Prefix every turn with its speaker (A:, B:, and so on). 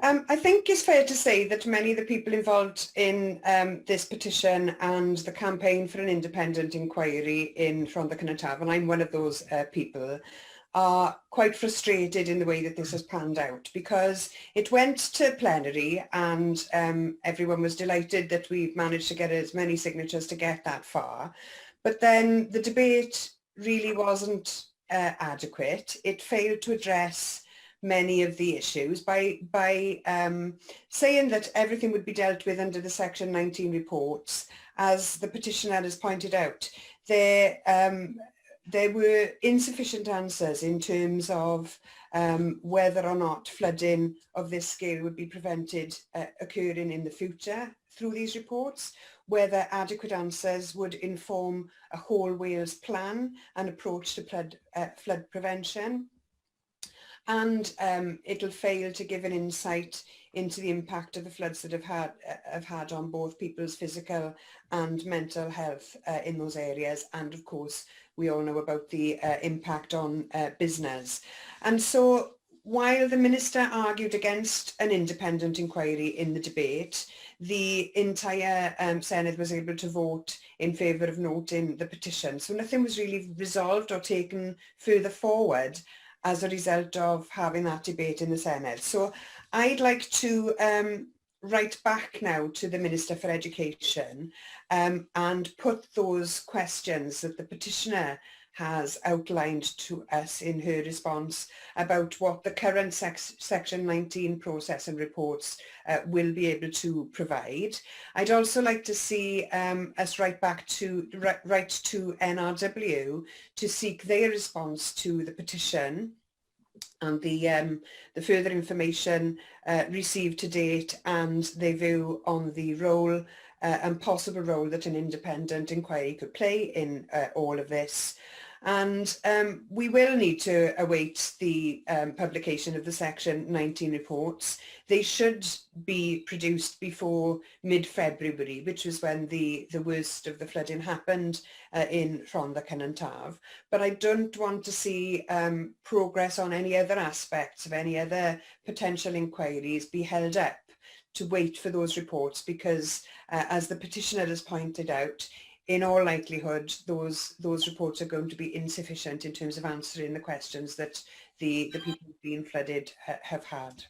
A: I think it's fair to say that many of the people involved in this petition and the campaign for an independent inquiry in Rhondda Cymaint, and I'm one of those people, are quite frustrated in the way that this has panned out, because it went to plenary and everyone was delighted that we managed to get as many signatures to get that far. But then the debate really wasn't adequate. It failed to address many of the issues by saying that everything would be dealt with under the Section 19 reports. As the petitioner has pointed out, there were insufficient answers in terms of whether or not flooding of this scale would be prevented occurring in the future through these reports, whether adequate answers would inform a whole Wales plan and approach to flood prevention. And it'll fail to give an insight into the impact of the floods that have had on both people's physical and mental health in those areas. And of course, we all know about the impact on business. And so while the Minister argued against an independent inquiry in the debate, the entire Senedd was able to vote in favour of noting the petition. So nothing was really resolved or taken further forward as a result of having that debate in the Senedd. So I'd like to write back now to the Minister for Education and put those questions that the petitioner has outlined to us in her response about what the current Section 19 process and reports will be able to provide. I'd also like to see us write to NRW to seek their response to the petition and the further information received to date and their view on the role and possible role that an independent inquiry could play in all of this. And we will need to await the publication of the Section 19 reports. They should be produced before mid-February, which was when the worst of the flooding happened in Rhondda Cymaint. But I don't want to see progress on any other aspects of any other potential inquiries be held up to wait for those reports, because as the petitioner has pointed out, in all likelihood, those reports are going to be insufficient in terms of answering the questions that the people being flooded have had.